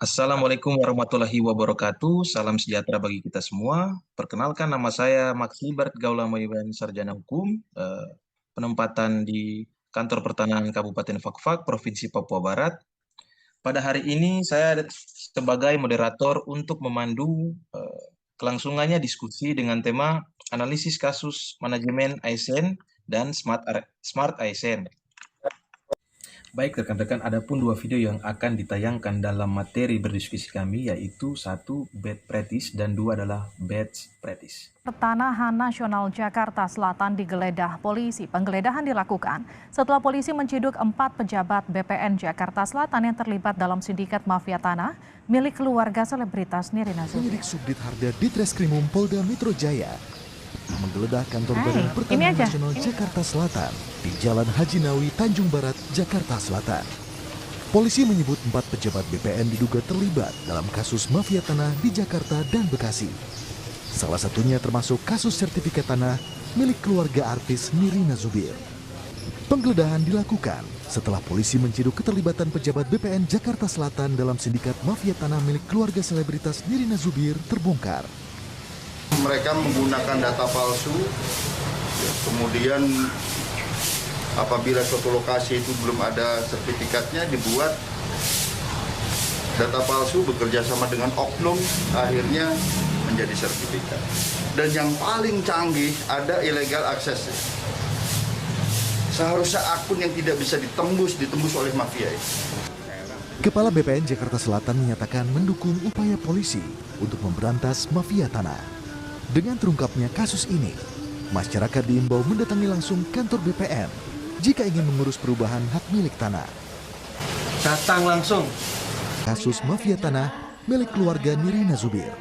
Assalamualaikum warahmatullahi wabarakatuh. Salam sejahtera bagi kita semua. Perkenalkan, nama saya Max Libert Gaula Mayuban, Sarjana Hukum, penempatan di Kantor Pertanahan Kabupaten Fakfak, Provinsi Papua Barat. Pada hari ini saya sebagai moderator untuk memandu kelangsungannya diskusi dengan tema analisis kasus manajemen ASN dan Smart ASN. Baik rekan-rekan, ada pun dua video yang akan ditayangkan dalam materi berdiskusi kami, yaitu satu bad practice dan dua adalah best practice. Pertanahan Nasional Jakarta Selatan digeledah polisi. Penggeledahan dilakukan setelah polisi menciduk 4 pejabat BPN Jakarta Selatan yang terlibat dalam sindikat mafia tanah milik keluarga selebritas Nirina Zubir. Penyidik Subdit Harda Ditreskrimum Polda Metro Jaya menggeledah kantor Badan Pertanahan Nasional Jakarta Selatan di Jalan Haji Nawi, Tanjung Barat, Jakarta Selatan. Polisi menyebut 4 pejabat BPN diduga terlibat dalam kasus mafia tanah di Jakarta dan Bekasi. Salah satunya termasuk kasus sertifikat tanah milik keluarga artis Nirina Zubir. Penggeledahan dilakukan setelah polisi menciduk keterlibatan pejabat BPN Jakarta Selatan dalam sindikat mafia tanah milik keluarga selebritas Nirina Zubir terbongkar. Mereka menggunakan data palsu, kemudian apabila suatu lokasi itu belum ada sertifikatnya, dibuat data palsu bekerja sama dengan oknum, akhirnya menjadi sertifikat. Dan yang paling canggih, ada illegal access. Seharusnya akun yang tidak bisa ditembus oleh mafia itu. Kepala BPN Jakarta Selatan menyatakan mendukung upaya polisi untuk memberantas mafia tanah. Dengan terungkapnya kasus ini, masyarakat diimbau mendatangi langsung kantor BPN jika ingin mengurus perubahan hak milik tanah. Datang langsung. Kasus mafia tanah milik keluarga Nirina Zubir.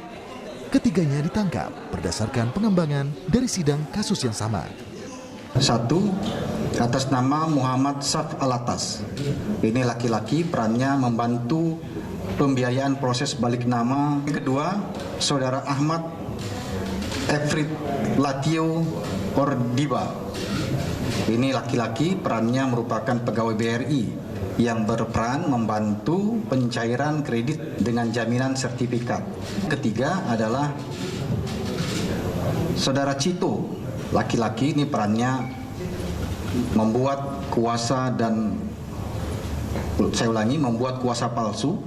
Ketiganya ditangkap berdasarkan pengembangan dari sidang kasus yang sama. 1. Atas nama Muhammad Saf Alatas. Ini laki-laki, perannya membantu pembiayaan proses balik nama. Kedua, Saudara Ahmad Efrit Latio Ordiba. Ini laki-laki, perannya merupakan pegawai BRI yang berperan membantu pencairan kredit dengan jaminan sertifikat. Ketiga adalah Saudara Cito, laki-laki, ini perannya membuat kuasa dan membuat kuasa palsu.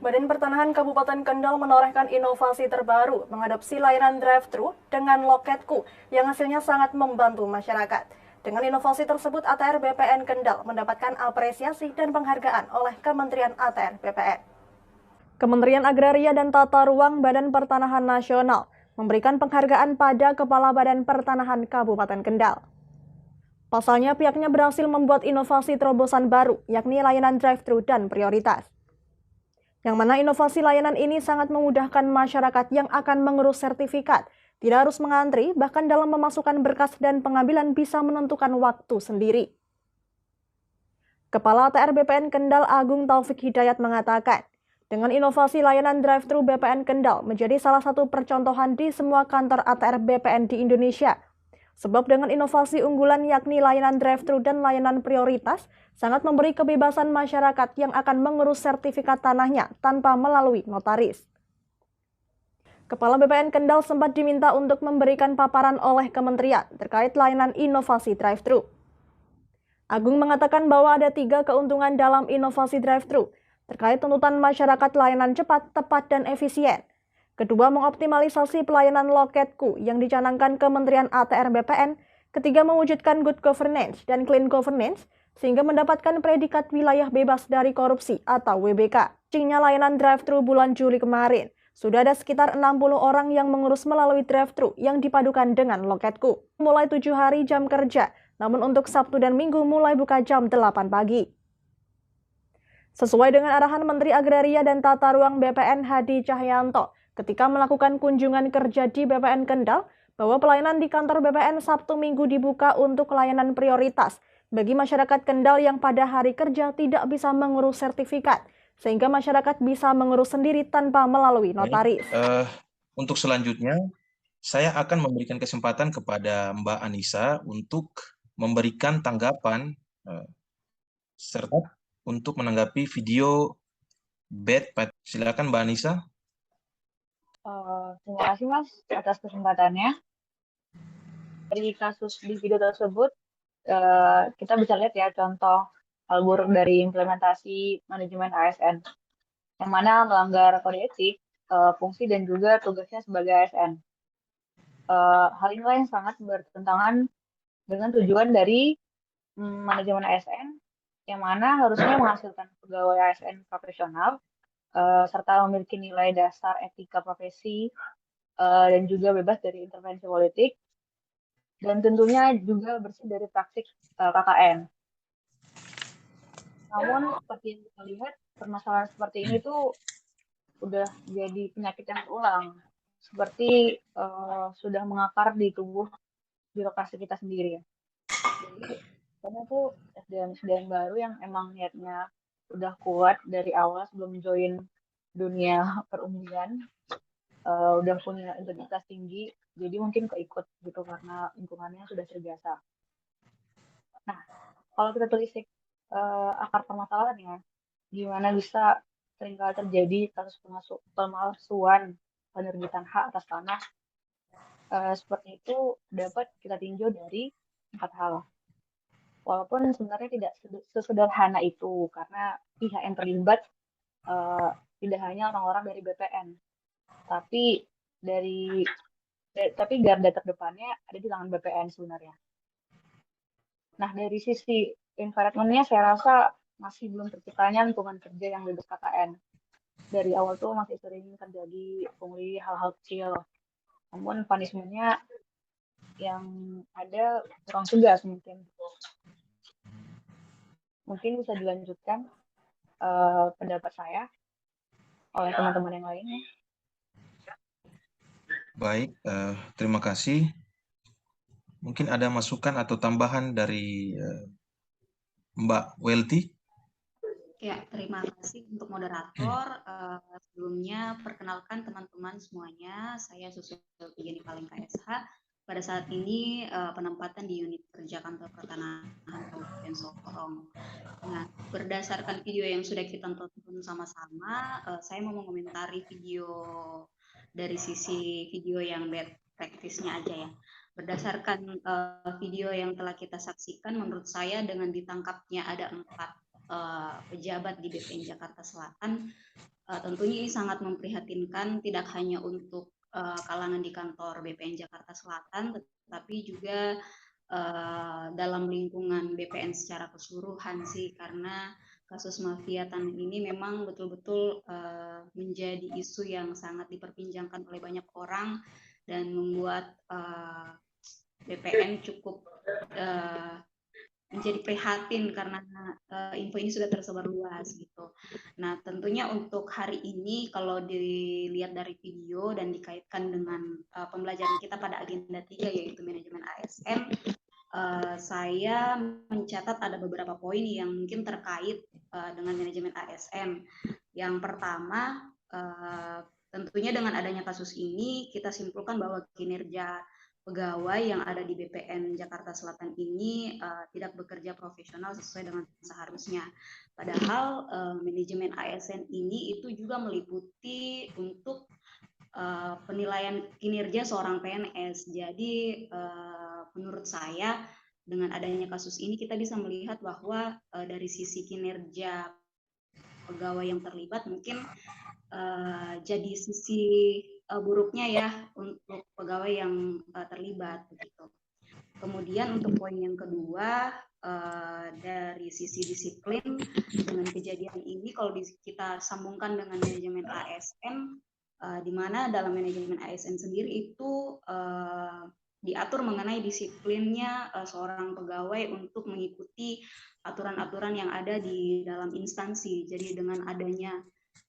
Badan Pertanahan Kabupaten Kendal menorehkan inovasi terbaru mengadopsi layanan drive-thru dengan Loketku yang hasilnya sangat membantu masyarakat. Dengan inovasi tersebut, ATR BPN Kendal mendapatkan apresiasi dan penghargaan oleh Kementerian ATR BPN. Kementerian Agraria dan Tata Ruang Badan Pertanahan Nasional memberikan penghargaan pada Kepala Badan Pertanahan Kabupaten Kendal. Pasalnya, pihaknya berhasil membuat inovasi terobosan baru, yakni layanan drive-thru dan prioritas. Yang mana inovasi layanan ini sangat memudahkan masyarakat yang akan mengurus sertifikat, tidak harus mengantri, bahkan dalam memasukkan berkas dan pengambilan bisa menentukan waktu sendiri. Kepala ATR BPN Kendal Agung Taufik Hidayat mengatakan, dengan inovasi layanan drive-thru BPN Kendal menjadi salah satu percontohan di semua kantor ATR BPN di Indonesia. Sebab dengan inovasi unggulan yakni layanan drive-thru dan layanan prioritas, sangat memberi kebebasan masyarakat yang akan mengurus sertifikat tanahnya tanpa melalui notaris. Kepala BPN Kendal sempat diminta untuk memberikan paparan oleh kementerian terkait layanan inovasi drive-thru. Agung mengatakan bahwa ada 3 keuntungan dalam inovasi drive-thru, terkait tuntutan masyarakat layanan cepat, tepat, dan efisien. Kedua, mengoptimalisasi pelayanan Loketku yang dicanangkan Kementerian ATR BPN. Ketiga, mewujudkan good governance dan clean governance, sehingga mendapatkan predikat wilayah bebas dari korupsi atau WBK. Cingnya layanan drive-thru bulan Juli kemarin, sudah ada sekitar 60 orang yang mengurus melalui drive-thru yang dipadukan dengan Loketku. Mulai 7 hari jam kerja, namun untuk Sabtu dan Minggu mulai buka jam 8 pagi. Sesuai dengan arahan Menteri Agraria dan Tata Ruang BPN Hadi Cahyanto, ketika melakukan kunjungan kerja di BPN Kendal, bahwa pelayanan di kantor BPN Sabtu Minggu dibuka untuk layanan prioritas bagi masyarakat Kendal yang pada hari kerja tidak bisa mengurus sertifikat, sehingga masyarakat bisa mengurus sendiri tanpa melalui notaris. Untuk selanjutnya, saya akan memberikan kesempatan kepada Mbak Anissa untuk memberikan tanggapan serta untuk menanggapi video bad. Silakan Mbak Anissa. Terima kasih Mas atas kesempatannya. Dari kasus di video tersebut, kita bisa lihat ya contoh hal buruk dari implementasi manajemen ASN, yang mana melanggar kode etik, fungsi dan juga tugasnya sebagai ASN. Hal inilah yang sangat bertentangan dengan tujuan dari manajemen ASN, yang mana harusnya menghasilkan pegawai ASN profesional, serta memiliki nilai dasar etika profesi, dan juga bebas dari intervensi politik, dan tentunya juga bersih dari praktik KKN. Namun seperti yang kita lihat, permasalahan seperti ini tuh udah jadi penyakit yang berulang, seperti sudah mengakar di tubuh birokrasi kita sendiri ya. Jadi karena tuh SDM baru yang emang niatnya udah kuat dari awal sebelum join dunia perundian, udah punya integritas tinggi, jadi mungkin keikut gitu karena lingkungannya sudah terbiasa. Nah, kalau kita telisik akar permasalahannya, gimana bisa seringkali terjadi kasus pemalsuan penerbitan hak atas tanah, seperti itu dapat kita tinjau dari 4 hal. Walaupun sebenarnya tidak sesederhana itu, karena pihak yang terlibat tidak hanya orang-orang dari BPN, tapi garda terdepannya ada di tangan BPN sebenarnya. Nah, dari sisi environment-nya saya rasa masih belum terciptanya lingkungan kerja yang bebas KKN. Dari awal tuh masih sering terjadi pungli hal-hal kecil. Namun punishment-nya yang ada kurang tegas mungkin. Mungkin bisa dilanjutkan pendapat saya oleh teman-teman yang lainnya. Baik, terima kasih. Mungkin ada masukan atau tambahan dari Mbak Welty? Ya, terima kasih untuk moderator. Sebelumnya, perkenalkan teman-teman semuanya, saya Susilti Jenny Paling KSH. Pada saat ini penempatan di unit kerja kantor pertanahan Kabupaten Sorong. Nah, berdasarkan video yang sudah kita tonton sama-sama, saya mau mengomentari video dari sisi video yang bad practice-nya aja ya. Berdasarkan video yang telah kita saksikan, menurut saya dengan ditangkapnya ada 4 pejabat di BPN Jakarta Selatan, tentunya ini sangat memprihatinkan, tidak hanya untuk kalangan di kantor BPN Jakarta Selatan, tetapi juga dalam lingkungan BPN secara keseluruhan sih, karena kasus mafia tanah ini memang betul-betul menjadi isu yang sangat diperbincangkan oleh banyak orang dan membuat BPN cukup menjadi prihatin karena info ini sudah tersebar luas gitu. Nah, tentunya untuk hari ini kalau dilihat dari video dan dikaitkan dengan pembelajaran kita pada agenda 3 yaitu manajemen ASN, saya mencatat ada beberapa poin yang mungkin terkait dengan manajemen ASN. Yang pertama, tentunya dengan adanya kasus ini kita simpulkan bahwa kinerja pegawai yang ada di BPN Jakarta Selatan ini tidak bekerja profesional sesuai dengan seharusnya. Padahal manajemen ASN ini itu juga meliputi untuk penilaian kinerja seorang PNS. Jadi menurut saya dengan adanya kasus ini kita bisa melihat bahwa dari sisi kinerja pegawai yang terlibat mungkin jadi sisi buruknya ya untuk pegawai yang terlibat begitu. Kemudian untuk poin yang kedua, dari sisi disiplin dengan kejadian ini kalau kita sambungkan dengan manajemen ASN, di mana dalam manajemen ASN sendiri itu diatur mengenai disiplinnya seorang pegawai untuk mengikuti aturan-aturan yang ada di dalam instansi. Jadi dengan adanya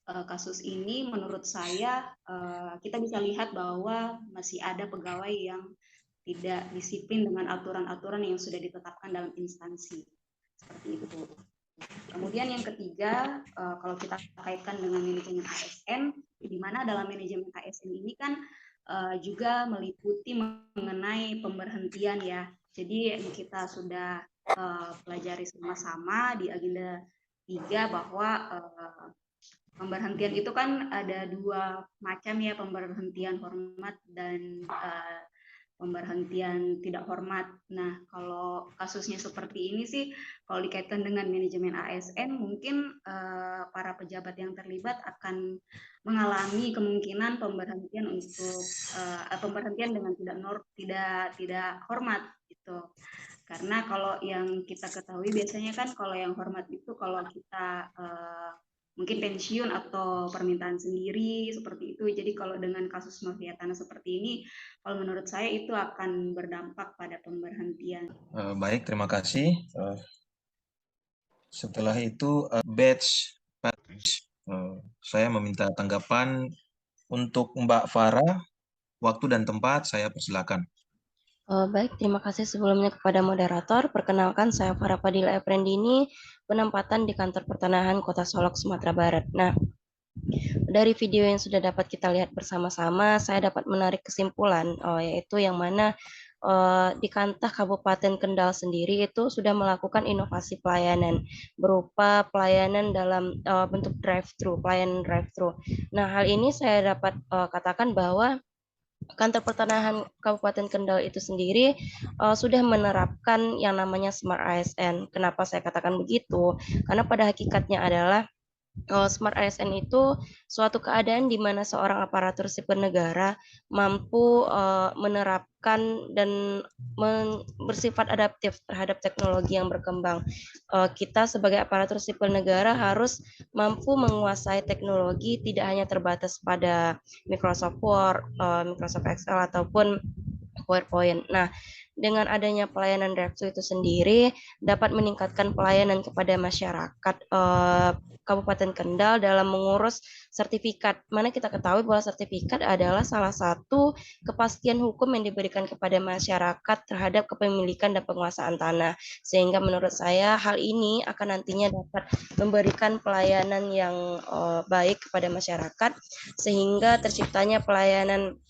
kasus ini menurut saya kita bisa lihat bahwa masih ada pegawai yang tidak disiplin dengan aturan-aturan yang sudah ditetapkan dalam instansi seperti itu. Kemudian yang ketiga, kalau kita kaitkan dengan manajemen ASN, di mana dalam manajemen ASN ini kan juga meliputi mengenai pemberhentian ya. Jadi yang kita sudah pelajari sama-sama di agenda 3 bahwa pemberhentian itu kan ada 2 macam ya, pemberhentian hormat dan pemberhentian tidak hormat. Nah, kalau kasusnya seperti ini sih, kalau dikaitkan dengan manajemen ASN, mungkin para pejabat yang terlibat akan mengalami kemungkinan pemberhentian untuk pemberhentian dengan tidak hormat gitu. Karena kalau yang kita ketahui biasanya kan kalau yang hormat itu kalau kita mungkin pensiun atau permintaan sendiri seperti itu. Jadi kalau dengan kasus mafia tanah seperti ini, kalau menurut saya itu akan berdampak pada pemberhentian. Baik, terima kasih. Setelah itu batch saya meminta tanggapan untuk Mbak Farah. Waktu dan tempat saya persilakan. Baik, terima kasih sebelumnya kepada moderator. Perkenalkan, saya Farah Fadila Efrendini, penempatan di Kantor Pertanahan Kota Solok, Sumatera Barat. Nah, dari video yang sudah dapat kita lihat bersama-sama, saya dapat menarik kesimpulan, yaitu yang mana di Kantah Kabupaten Kendal sendiri itu sudah melakukan inovasi pelayanan berupa pelayanan dalam bentuk drive-thru, pelayanan drive-thru. Nah, hal ini saya dapat katakan bahwa Kantor Pertanahan Kabupaten Kendal itu sendiri sudah menerapkan yang namanya Smart ASN. Kenapa saya katakan begitu? Karena pada hakikatnya adalah Smart ASN itu suatu keadaan di mana seorang aparatur sipil negara mampu menerapkan dan bersifat adaptif terhadap teknologi yang berkembang. Kita sebagai aparatur sipil negara harus mampu menguasai teknologi, tidak hanya terbatas pada Microsoft Word, Microsoft Excel ataupun PowerPoint. Nah, dengan adanya pelayanan drive-thru itu sendiri dapat meningkatkan pelayanan kepada masyarakat Kabupaten Kendal dalam mengurus sertifikat. Mana kita ketahui bahwa sertifikat adalah salah satu kepastian hukum yang diberikan kepada masyarakat terhadap kepemilikan dan penguasaan tanah. Sehingga menurut saya hal ini akan nantinya dapat memberikan pelayanan yang baik kepada masyarakat sehingga terciptanya pelayanan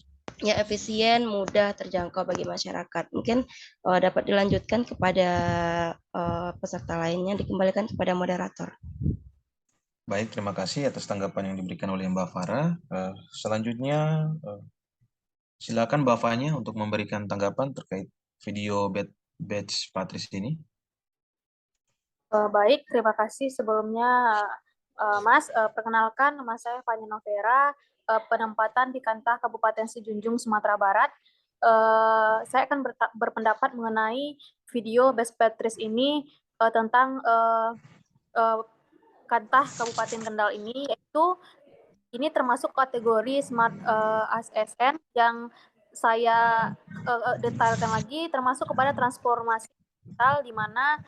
yang efisien, mudah, terjangkau bagi masyarakat. Mungkin dapat dilanjutkan kepada peserta lainnya, dikembalikan kepada moderator. Baik, terima kasih atas tanggapan yang diberikan oleh Mbak Farah. Selanjutnya, silakan Mbak Fanya untuk memberikan tanggapan terkait video batch Patris ini. Baik, terima kasih sebelumnya Mas. Perkenalkan, nama saya Fanya Novera, penempatan di Kantah Kabupaten Sejunjung, Sumatera Barat. Saya akan berpendapat mengenai video batch Patris ini tentang Kantah Kabupaten Kendal ini, yaitu ini termasuk kategori Smart ASN yang saya detailkan lagi, termasuk kepada transformasi digital, di mana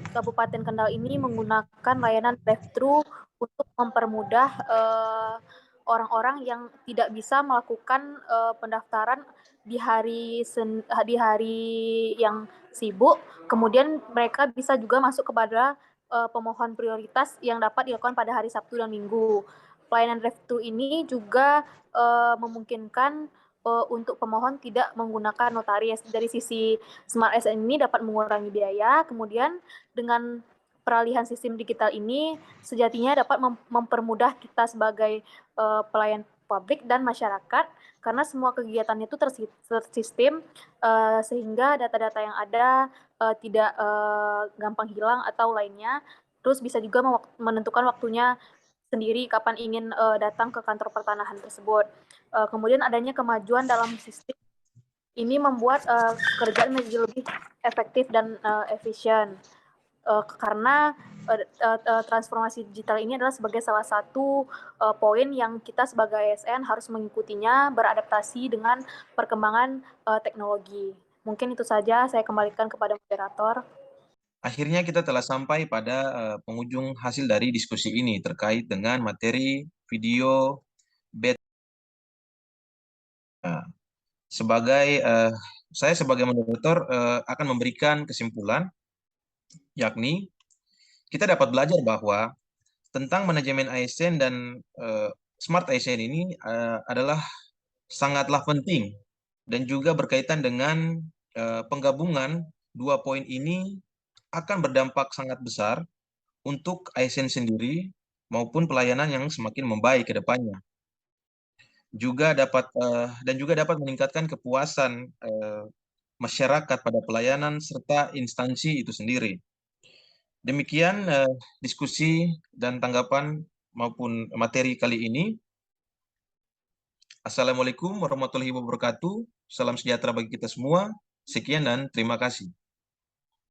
Kabupaten Kendal ini menggunakan layanan drive-thru untuk mempermudah orang-orang yang tidak bisa melakukan pendaftaran di hari yang sibuk. Kemudian mereka bisa juga masuk kepada pemohon prioritas yang dapat dilakukan pada hari Sabtu dan Minggu. Pelayanan drive-thru ini juga memungkinkan untuk pemohon tidak menggunakan notaris. Dari sisi Smart ASN ini dapat mengurangi biaya. Kemudian dengan peralihan sistem digital ini sejatinya dapat mempermudah kita sebagai pelayan publik dan masyarakat, karena semua kegiatannya itu tersistem sehingga data-data yang ada tidak gampang hilang atau lainnya. Terus bisa juga menentukan waktunya sendiri kapan ingin datang ke kantor pertanahan tersebut. Kemudian adanya kemajuan dalam sistem ini membuat kerjaan menjadi lebih efektif dan efisien. Karena transformasi digital ini adalah sebagai salah satu poin yang kita sebagai ASN harus mengikutinya, beradaptasi dengan perkembangan teknologi. Mungkin itu saja, saya kembalikan kepada moderator. Akhirnya kita telah sampai pada penghujung hasil dari diskusi ini terkait dengan materi video batch. Saya sebagai moderator akan memberikan kesimpulan, yakni kita dapat belajar bahwa tentang manajemen ASN dan Smart ASN ini adalah sangatlah penting dan juga berkaitan dengan penggabungan dua poin ini akan berdampak sangat besar untuk ASN sendiri maupun pelayanan yang semakin membaik ke depannya. Juga dapat meningkatkan kepuasan masyarakat pada pelayanan serta instansi itu sendiri. Demikian diskusi dan tanggapan maupun materi kali ini. Assalamualaikum warahmatullahi wabarakatuh. Salam sejahtera bagi kita semua. Sekian dan terima kasih.